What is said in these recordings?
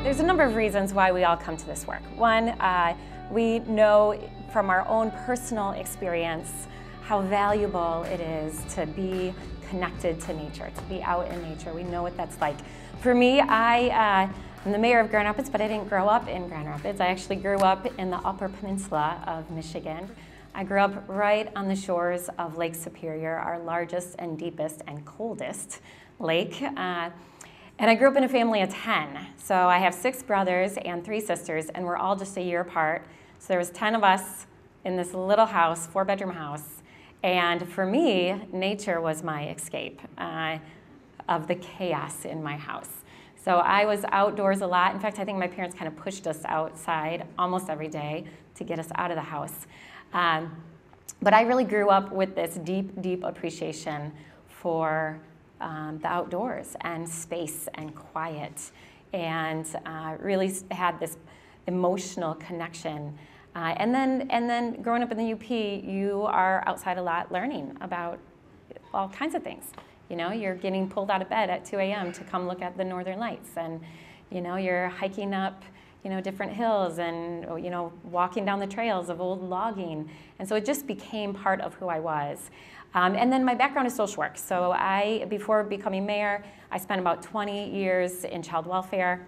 There's a number of reasons why we all come to this work. One, we know from our own personal experience how valuable it is to be connected to nature, to be out in nature. We know what that's like. For me, I'm the mayor of Grand Rapids, but I didn't grow up in Grand Rapids. I actually grew up in the Upper Peninsula of Michigan. I grew up right on the shores of Lake Superior, our largest and deepest and coldest lake. And I grew up in a family of 10. So I have 6 brothers and 3 sisters, and we're all just a year apart. So there was 10 of us in this little house, 4-bedroom house. And for me, nature was my escape of the chaos in my house. So I was outdoors a lot. In fact, I think my parents kind of pushed us outside almost every day to get us out of the house. But I really grew up with this deep, deep appreciation for the outdoors and space and quiet, and really had this emotional connection. And then growing up in the UP, you are outside a lot learning about all kinds of things. You know, you're getting pulled out of bed at 2 a.m. to come look at the northern lights, and you know, you're hiking up, you know, different hills, and you know, walking down the trails of old logging. And so it just became part of who I was. And then my background is social work. So before becoming mayor, I spent about 20 years in child welfare.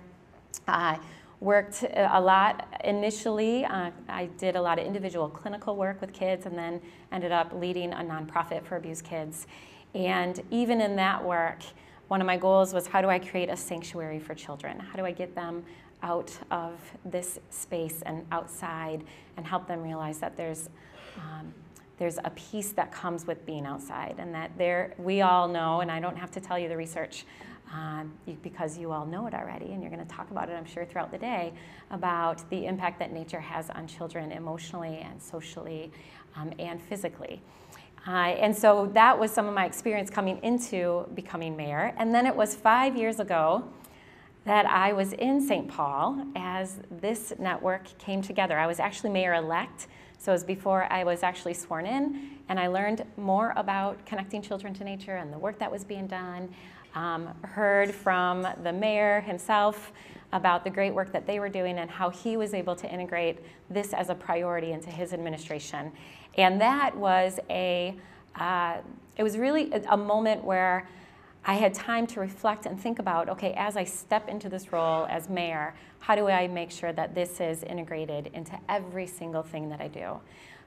Worked a lot initially. I did a lot of individual clinical work with kids, and then ended up leading a nonprofit for abused kids. And even in that work, one of my goals was, how do I create a sanctuary for children? How do I get them out of this space and outside, and help them realize that there's a peace that comes with being outside, and that we all know, and I don't have to tell you the research, because you all know it already, and you're going to talk about it, I'm sure, throughout the day, about the impact that nature has on children emotionally and socially and physically. And so that was some of my experience coming into becoming mayor. And then it was 5 years ago that I was in St. Paul as this network came together. I was actually mayor-elect, so it was before I was actually sworn in, and I learned more about connecting children to nature and the work that was being done. Heard from the mayor himself about the great work that they were doing and how he was able to integrate this as a priority into his administration. And that was it was really a moment where I had time to reflect and think about, okay, as I step into this role as mayor, how do I make sure that this is integrated into every single thing that I do?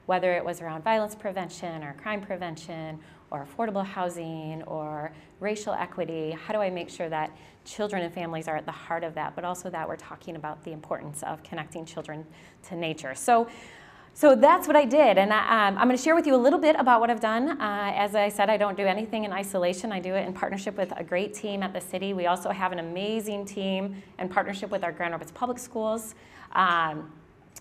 Whether it was around violence prevention or crime prevention or affordable housing or racial equity, how do I make sure that children and families are at the heart of that, but also that we're talking about the importance of connecting children to nature. So that's what I did, and I'm going to share with you a little bit about what I've done. As I said, I don't do anything in isolation. I do it in partnership with a great team at the city. We also have an amazing team in partnership with our Grand Rapids Public Schools.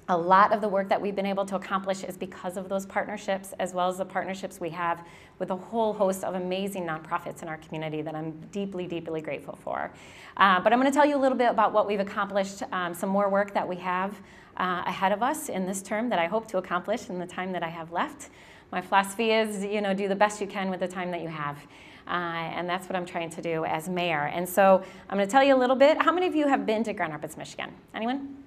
A lot of the work that we've been able to accomplish is because of those partnerships, as well as the partnerships we have with a whole host of amazing nonprofits in our community that I'm deeply, deeply grateful for. But I'm going to tell you a little bit about what we've accomplished, some more work that we have ahead of us in this term that I hope to accomplish in the time that I have left. My philosophy is, you know, do the best you can with the time that you have. And that's what I'm trying to do as mayor. And so I'm going to tell you a little bit. How many of you have been to Grand Rapids, Michigan? Anyone?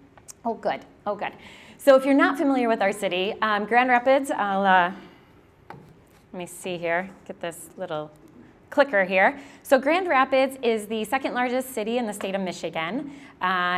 Oh, good. Oh, good. So if you're not familiar with our city, Grand Rapids, let me see here, get this little clicker here. So Grand Rapids is the 2nd largest city in the state of Michigan.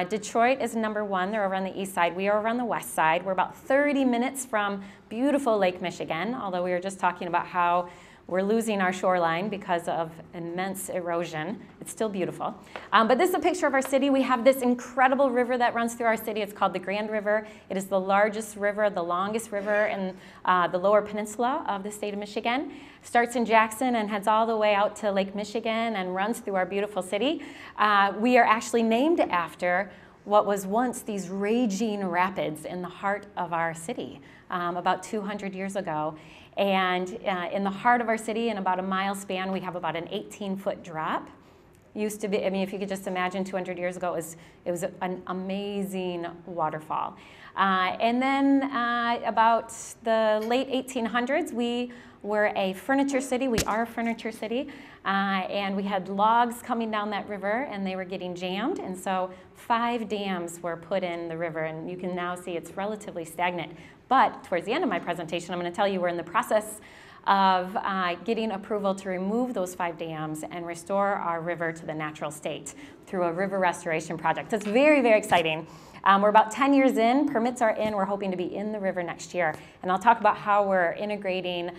Detroit is #1. They're over on the east side. We are over on the west side. We're about 30 minutes from beautiful Lake Michigan, although we were just talking about how we're losing our shoreline because of immense erosion. It's still beautiful. But this is a picture of our city. We have this incredible river that runs through our city. It's called the Grand River. It is the largest river, the longest river in the lower peninsula of the state of Michigan. Starts in Jackson and heads all the way out to Lake Michigan and runs through our beautiful city. We are actually named after what was once these raging rapids in the heart of our city about 200 years ago. And in the heart of our city, in about a mile span, we have about an 18-foot drop. Used to be, I mean, if you could just imagine 200 years ago, it was an amazing waterfall. And then about the late 1800s, we were a furniture city. We are a furniture city. And we had logs coming down that river, and they were getting jammed, and so 5 dams were put in the river, and you can now see it's relatively stagnant. But towards the end of my presentation, I'm going to tell you we're in the process of getting approval to remove those 5 dams and restore our river to the natural state through a river restoration project. It's very, very exciting. We're about 10 years in, permits are in, we're hoping to be in the river next year. And I'll talk about how we're integrating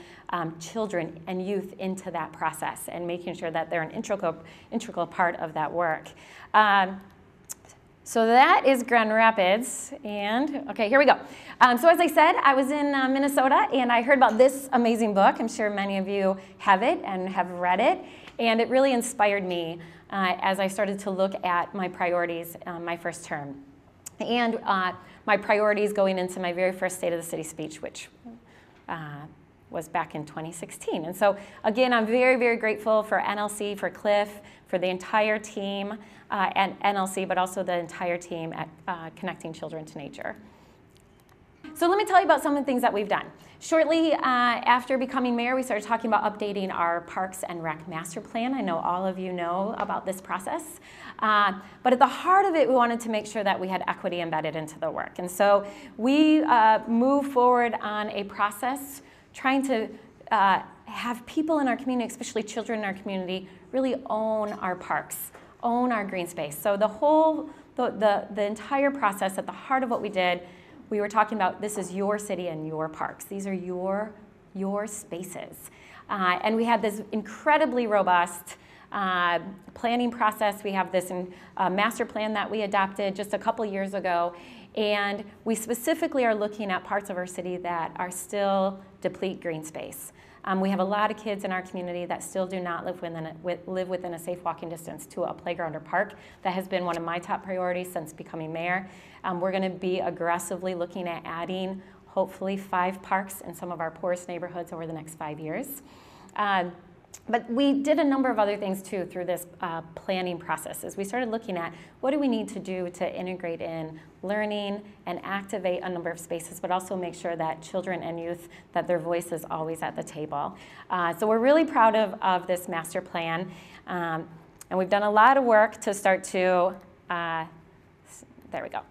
children and youth into that process and making sure that they're an integral part of that work. So that is Grand Rapids, and okay, here we go. So as I said, I was in Minnesota, and I heard about this amazing book. I'm sure many of you have it and have read it, and it really inspired me as I started to look at my priorities my first term. And my priorities going into my very first State of the City speech, which was back in 2016. And so again, I'm very, very grateful for NLC, for Cliff, for the entire team at NLC, but also the entire team at Connecting Children to Nature. So let me tell you about some of the things that we've done. Shortly after becoming mayor, we started talking about updating our Parks and Rec Master Plan. I know all of you know about this process. But at the heart of it, we wanted to make sure that we had equity embedded into the work. And so we moved forward on a process trying to have people in our community, especially children in our community, really own our parks, own our green space. So the entire process, at the heart of what we did, we were talking about this is your city and your parks. These are your spaces. And we had this incredibly robust planning process. We have this master plan that we adopted just a couple years ago. And we specifically are looking at parts of our city that are still deplete green space. We have a lot of kids in our community that still do not live within a safe walking distance to a playground or park. That has been one of my top priorities since becoming mayor. We're going to be aggressively looking at adding, hopefully, 5 parks in some of our poorest neighborhoods over the next 5 years. But we did a number of other things too through this planning process. As we started looking at what do we need to do to integrate in learning and activate a number of spaces, but also make sure that children and youth, that their voice is always at the table. So we're really proud of this master plan. And we've done a lot of work to start to, there we go.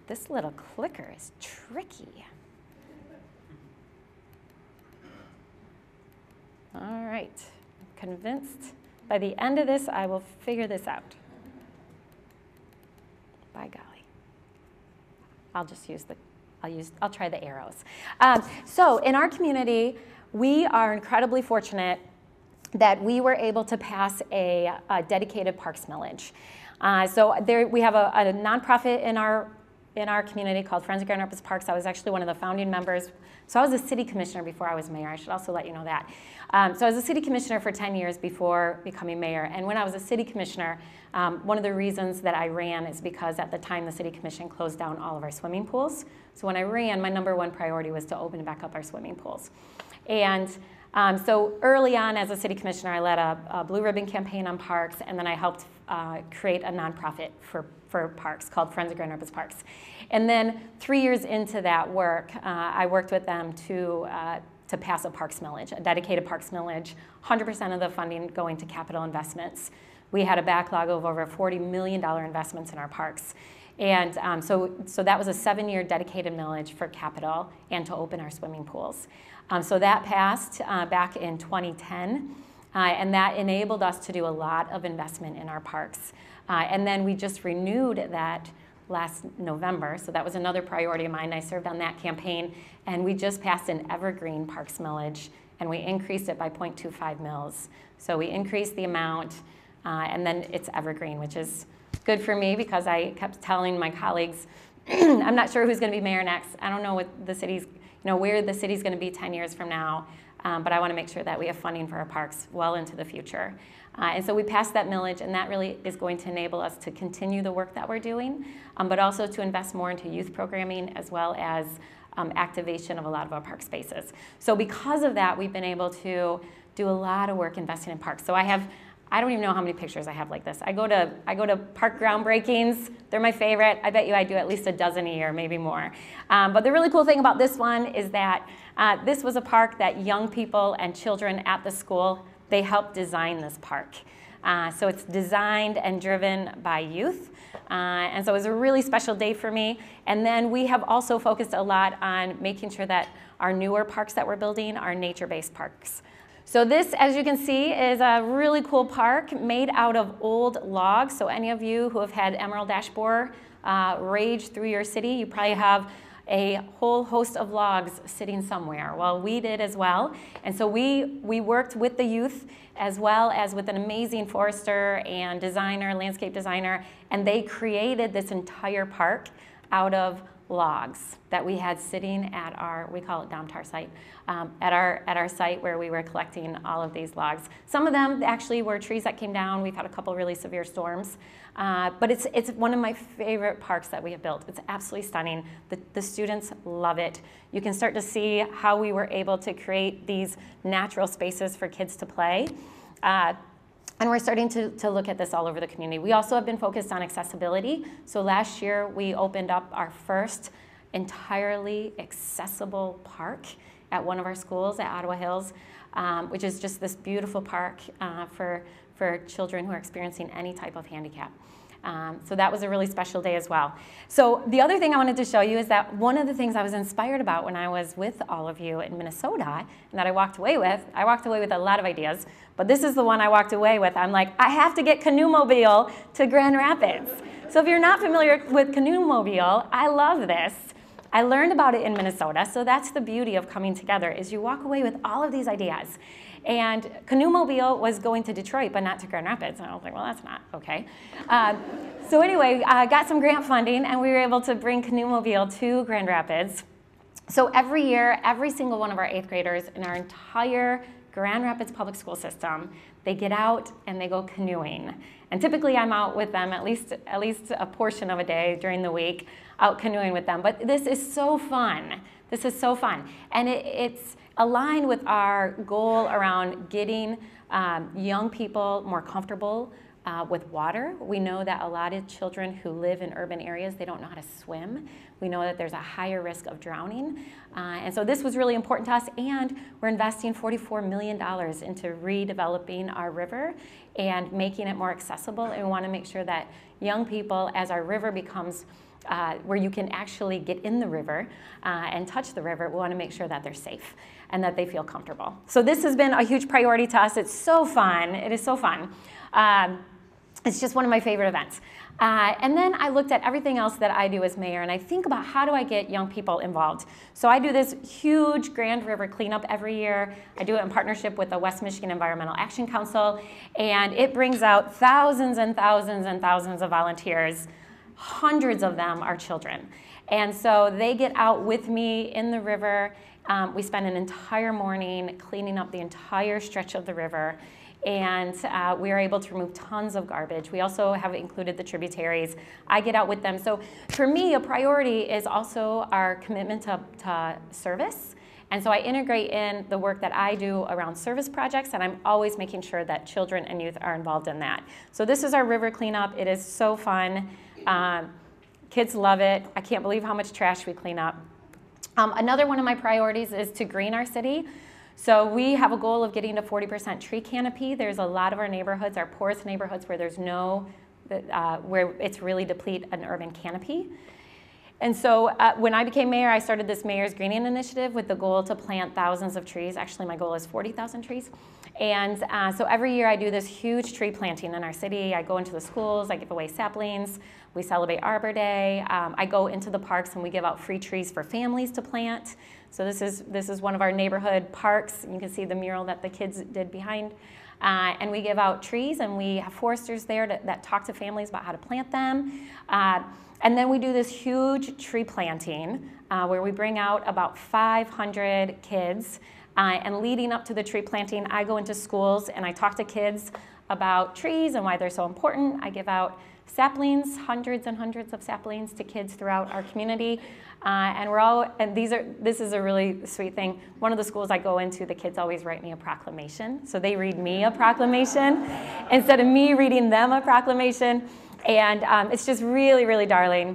This little clicker is tricky. All right, I'm convinced by the end of this, I will figure this out. By golly. I'll try the arrows. So in our community, we are incredibly fortunate that we were able to pass a dedicated parks millage. So we have a nonprofit in our community called Friends of Grand Rapids Parks. I was actually one of the founding members. So I was a city commissioner before I was mayor. I should also let you know that. So I was a city commissioner for 10 years before becoming mayor. And when I was a city commissioner, one of the reasons that I ran is because at the time the city commission closed down all of our swimming pools. So when I ran, my #1 priority was to open back up our swimming pools. And so early on as a city commissioner, I led a blue ribbon campaign on parks, and then I helped create a nonprofit for parks called Friends of Grand Rapids Parks. And then 3 years into that work, I worked with them to pass a parks millage, a dedicated parks millage, 100% of the funding going to capital investments. We had a backlog of over $40 million investments in our parks. And so that was a 7-year dedicated millage for capital and to open our swimming pools. So that passed back in 2010, and that enabled us to do a lot of investment in our parks. And then we just renewed that last November, so that was another priority of mine. I served on that campaign, and we just passed an evergreen parks millage, and we increased it by 0.25 mils. So we increased the amount, and then it's evergreen, which is good for me because I kept telling my colleagues, I'm not sure who's going to be mayor next. I don't know what the city's, where the city's going to be 10 years from now, but I want to make sure that we have funding for our parks well into the future. And so we passed that millage, and that really is going to enable us to continue the work that we're doing, but also to invest more into youth programming as well as activation of a lot of our park spaces. So because of that, we've been able to do a lot of work investing in parks. So I have I don't even know how many pictures I have like this. I go to park groundbreakings. They're my favorite. I bet you I do at least a dozen a year, maybe more. But the really cool thing about this one is that this was a park that young people and children at the school, they helped design this park. So it's designed and driven by youth. And so it was a really special day for me. And then we have also focused a lot on making sure that our newer parks that we're building are nature-based parks. So this, as you can see, is a really cool park made out of old logs. So any of you who have had emerald ash borer rage through your city, you probably have a whole host of logs sitting somewhere. Well, we did as well. And so we worked with the youth as well as with an amazing forester and designer, landscape designer, and they created this entire park out of logs that we had sitting at our, we call it Domtar site, at our site where we were collecting all of these logs. Some of them actually were trees that came down. We've had a couple really severe storms. But it's one of my favorite parks that we have built. It's absolutely stunning. The students love it. You can start to see how we were able to create these natural spaces for kids to play. And we're starting to look at this all over the community. We also have been focused on accessibility. So last year, we opened up our first entirely accessible park at one of our schools at Ottawa Hills, which is just this beautiful park for children who are experiencing any type of handicap. So that was a really special day as well. So the other thing I wanted to show you is that one of the things I was inspired about when I was with all of you in Minnesota and that I walked away with a lot of ideas, but this is the one I walked away with. I'm like, I have to get Canoe Mobile to Grand Rapids. So if you're not familiar with Canoe Mobile, I love this. I learned about it in Minnesota, so that's the beauty of coming together, is you walk away with all of these ideas. And Canoe Mobile was going to Detroit, but not to Grand Rapids. And I was like, well, that's not okay. So anyway, I got some grant funding, and we were able to bring Canoe Mobile to Grand Rapids. So every year, every single one of our 8th graders in our entire Grand Rapids public school system, they get out and they go canoeing. And typically I'm out with them at least a portion of a day during the week, out canoeing with them. But this is so fun. This is so fun. And it's aligned with our goal around getting young people more comfortable with water. We know that a lot of children who live in urban areas, they don't know how to swim. We know that there's a higher risk of drowning. And so this was really important to us, and we're investing $44 million into redeveloping our river and making it more accessible. And we want to make sure that young people, as our river becomes where you can actually get in the river and touch the river, we want to make sure that they're safe and that they feel comfortable. So this has been a huge priority to us. It's so fun. It is so fun. It's just one of my favorite events. And then I looked at everything else that I do as mayor, and I think about how do I get young people involved. So I do this huge Grand River cleanup every year. I do it in partnership with the West Michigan Environmental Action Council, and it brings out thousands and thousands and thousands of volunteers. Hundreds of them are children. And so they get out with me in the river. We spend an entire morning cleaning up the entire stretch of the river, and we are able to remove tons of garbage. We also have included the tributaries. I get out with them. So for me, a priority is also our commitment to service. And so I integrate in the work that I do around service projects, and I'm always making sure that children and youth are involved in that. So this is our river cleanup. It is so fun. Kids love it. I can't believe how much trash we clean up. Another one of my priorities is to green our city. So we have a goal of getting to 40% tree canopy. There's a lot of our neighborhoods, our poorest neighborhoods, where there's where it's really deplete an urban canopy. And so when I became mayor, I started this Mayor's Greening Initiative with the goal to plant thousands of trees. Actually, my goal is 40,000 trees. And so every year I do this huge tree planting in our city. I go into the schools, I give away saplings, we celebrate Arbor Day. I go into the parks and we give out free trees for families to plant. So this is one of our neighborhood parks. You can see the mural that the kids did behind. And we give out trees, and we have foresters there that talk to families about how to plant them. And then we do this huge tree planting where we bring out about 500 kids. And leading up to the tree planting, I go into schools and I talk to kids about trees and why they're so important. I give out saplings, hundreds and hundreds of saplings to kids throughout our community. This is a really sweet thing. One of the schools I go into, the kids always write me a proclamation. So they read me a proclamation instead of me reading them a proclamation. And it's just really, really darling.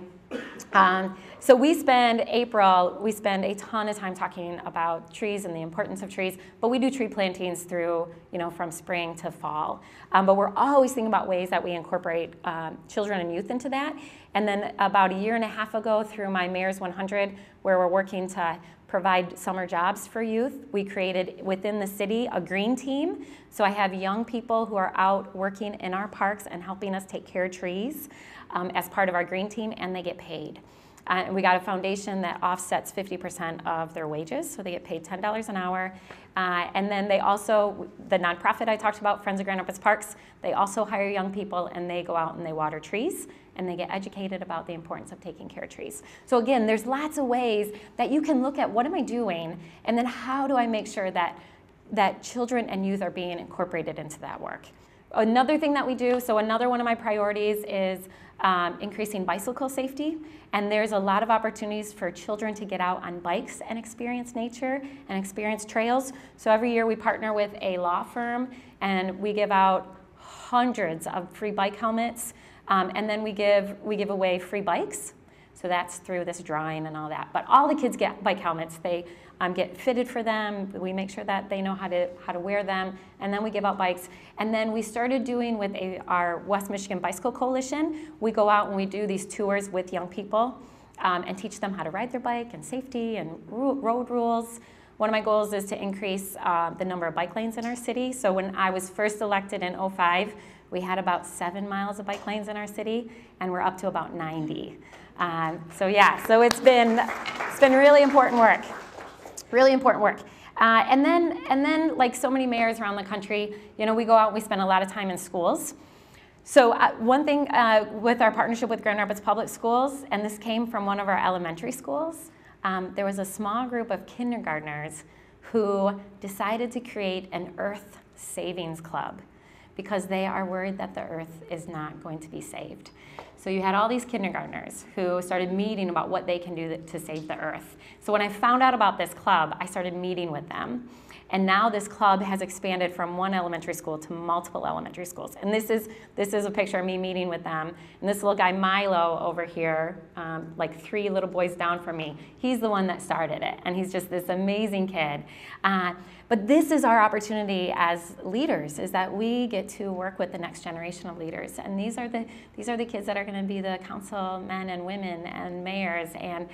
So we spend a ton of time talking about trees and the importance of trees, but we do tree plantings through, from spring to fall. But we're always thinking about ways that we incorporate children and youth into that. And then about a year and a half ago, through my Mayor's 100, where we're working to provide summer jobs for youth, we created within the city a green team. So I have young people who are out working in our parks and helping us take care of trees as part of our green team, and they get paid. And we got a foundation that offsets 50% of their wages, so they get paid $10 an hour. And then they also, the nonprofit I talked about, Friends of Grand Rapids Parks, they also hire young people and they go out and they water trees and they get educated about the importance of taking care of trees. So again, there's lots of ways that you can look at what am I doing and then how do I make sure that children and youth are being incorporated into that work. Another thing that we do, so another one of my priorities is increasing bicycle safety. And there's a lot of opportunities for children to get out on bikes and experience nature and experience trails. So every year we partner with a law firm and we give out hundreds of free bike helmets. And then we give away free bikes. So that's through this drawing and all that. But all the kids get bike helmets. They get fitted for them. We make sure that they know how to wear them. And then we give out bikes. And then we started doing with our West Michigan Bicycle Coalition. We go out and we do these tours with young people and teach them how to ride their bike and safety and road rules. One of my goals is to increase the number of bike lanes in our city. So when I was first elected in '05, we had about 7 miles of bike lanes in our city, and we're up to about 90. So it's been really important work. Really important work. And then, like so many mayors around the country, we go out and we spend a lot of time in schools. So one thing with our partnership with Grand Rapids Public Schools, and this came from one of our elementary schools, there was a small group of kindergartners who decided to create an Earth Savings Club because they are worried that the Earth is not going to be saved. So you had all these kindergartners who started meeting about what they can do to save the Earth. So when I found out about this club, I started meeting with them. And now this club has expanded from one elementary school to multiple elementary schools. And this is a picture of me meeting with them. And this little guy, Milo, over here, like 3 little boys down from me, he's the one that started it. And he's just this amazing kid. But this is our opportunity as leaders, is that we get to work with the next generation of leaders. And these are the kids that are going to be the councilmen and women and mayors and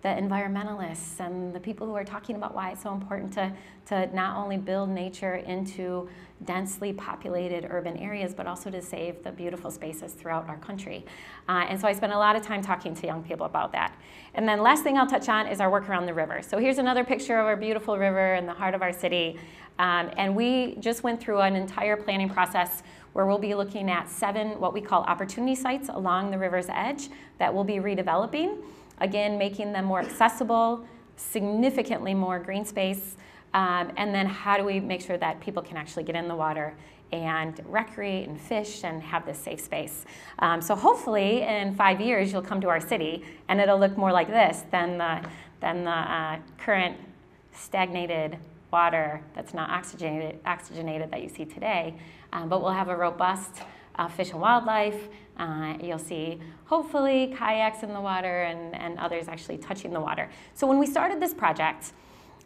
the environmentalists and the people who are talking about why it's so important to not only build nature into densely populated urban areas, but also to save the beautiful spaces throughout our country. And so I spend a lot of time talking to young people about that. And then last thing I'll touch on is our work around the river. So here's another picture of our beautiful river in the heart of our city. And we just went through an entire planning process where we'll be looking at 7 what we call opportunity sites along the river's edge that we'll be redeveloping. Again, making them more accessible, significantly more green space, and then how do we make sure that people can actually get in the water and recreate and fish and have this safe space. So hopefully in 5 years you'll come to our city and it'll look more like this than the current stagnated water that's not oxygenated that you see today. But we'll have a robust fish and wildlife. You'll see, hopefully, kayaks in the water and others actually touching the water. So when we started this project,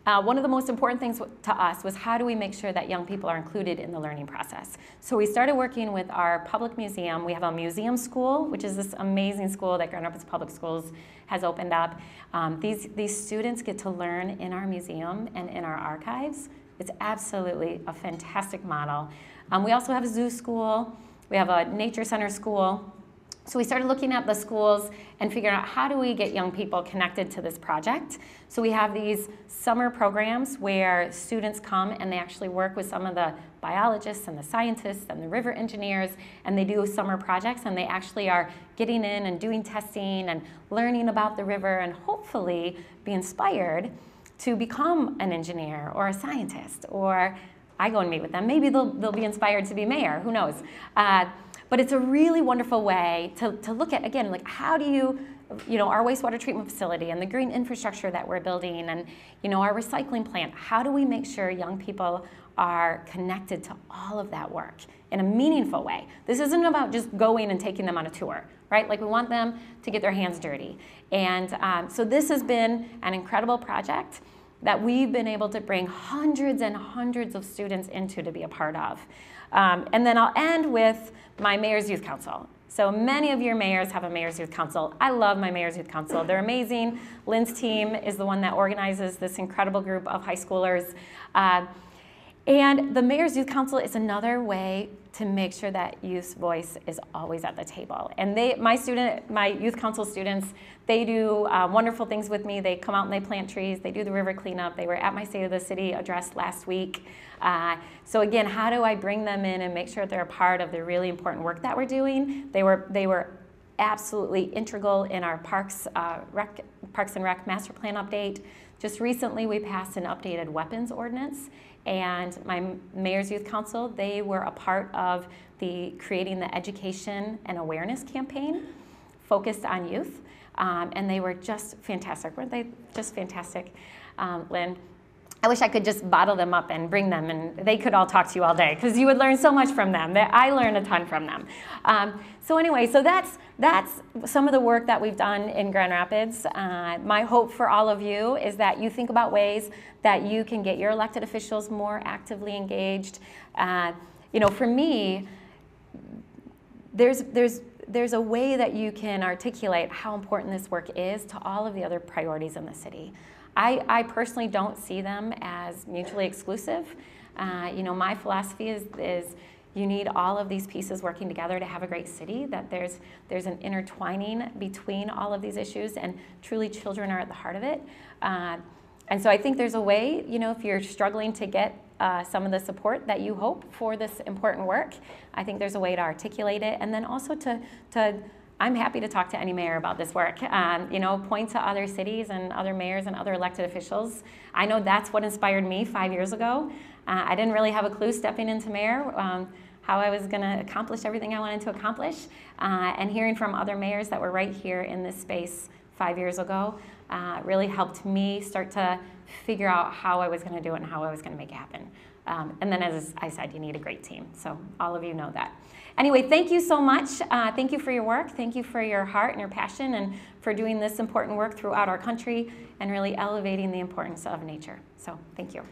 one of the most important things to us was how do we make sure that young people are included in the learning process. So we started working with our public museum. We have a museum school, which is this amazing school that Grand Rapids Public Schools has opened up. These students get to learn in our museum and in our archives. It's absolutely a fantastic model. We also have a zoo school. We have a nature center school. So we started looking at the schools and figuring out how do we get young people connected to this project. So we have these summer programs where students come and they actually work with some of the biologists and the scientists and the river engineers, and they do summer projects, and they actually are getting in and doing testing and learning about the river and hopefully be inspired to become an engineer or a scientist, or I go and meet with them. Maybe they'll be inspired to be mayor, who knows? But it's a really wonderful way to look at, again, like how do you our wastewater treatment facility and the green infrastructure that we're building and, our recycling plant, how do we make sure young people are connected to all of that work in a meaningful way? This isn't about just going and taking them on a tour, right? Like we want them to get their hands dirty. And so this has been an incredible project that we've been able to bring hundreds and hundreds of students into to be a part of. And then I'll end with my Mayor's Youth Council. So many of your mayors have a Mayor's Youth Council. I love my Mayor's Youth Council. They're amazing. Lynn's team is the one that organizes this incredible group of high schoolers. And the Mayor's Youth Council is another way to make sure that youth's voice is always at the table. And my Youth Council students, they do wonderful things with me. They come out and they plant trees. They do the river cleanup. They were at my State of the City address last week. So again, how do I bring them in and make sure they're a part of the really important work that we're doing? They were absolutely integral in our Parks and Rec Master Plan update. Just recently, we passed an updated weapons ordinance, and my Mayor's Youth Council, they were a part of creating the education and awareness campaign focused on youth, and they were just fantastic. Weren't they just fantastic, Lynn? I wish I could just bottle them up and bring them, and they could all talk to you all day, because you would learn so much from them. I learned a ton from them. So anyway, so that's some of the work that we've done in Grand Rapids. My hope for all of you is that you think about ways that you can get your elected officials more actively engaged. For me, there's a way that you can articulate how important this work is to all of the other priorities in the city. I personally don't see them as mutually exclusive. My philosophy is you need all of these pieces working together to have a great city, that there's an intertwining between all of these issues, and truly children are at the heart of it. And so I think there's a way, if you're struggling to get some of the support that you hope for this important work, I think there's a way to articulate it, and then also I'm happy to talk to any mayor about this work. Point to other cities and other mayors and other elected officials. I know that's what inspired me 5 years ago. I didn't really have a clue stepping into mayor how I was going to accomplish everything I wanted to accomplish. And hearing from other mayors that were right here in this space 5 years ago really helped me start to figure out how I was going to do it and how I was going to make it happen. And then, as I said, you need a great team. So all of you know that. Anyway, thank you so much. Thank you for your work. Thank you for your heart and your passion, and for doing this important work throughout our country and really elevating the importance of nature. So thank you.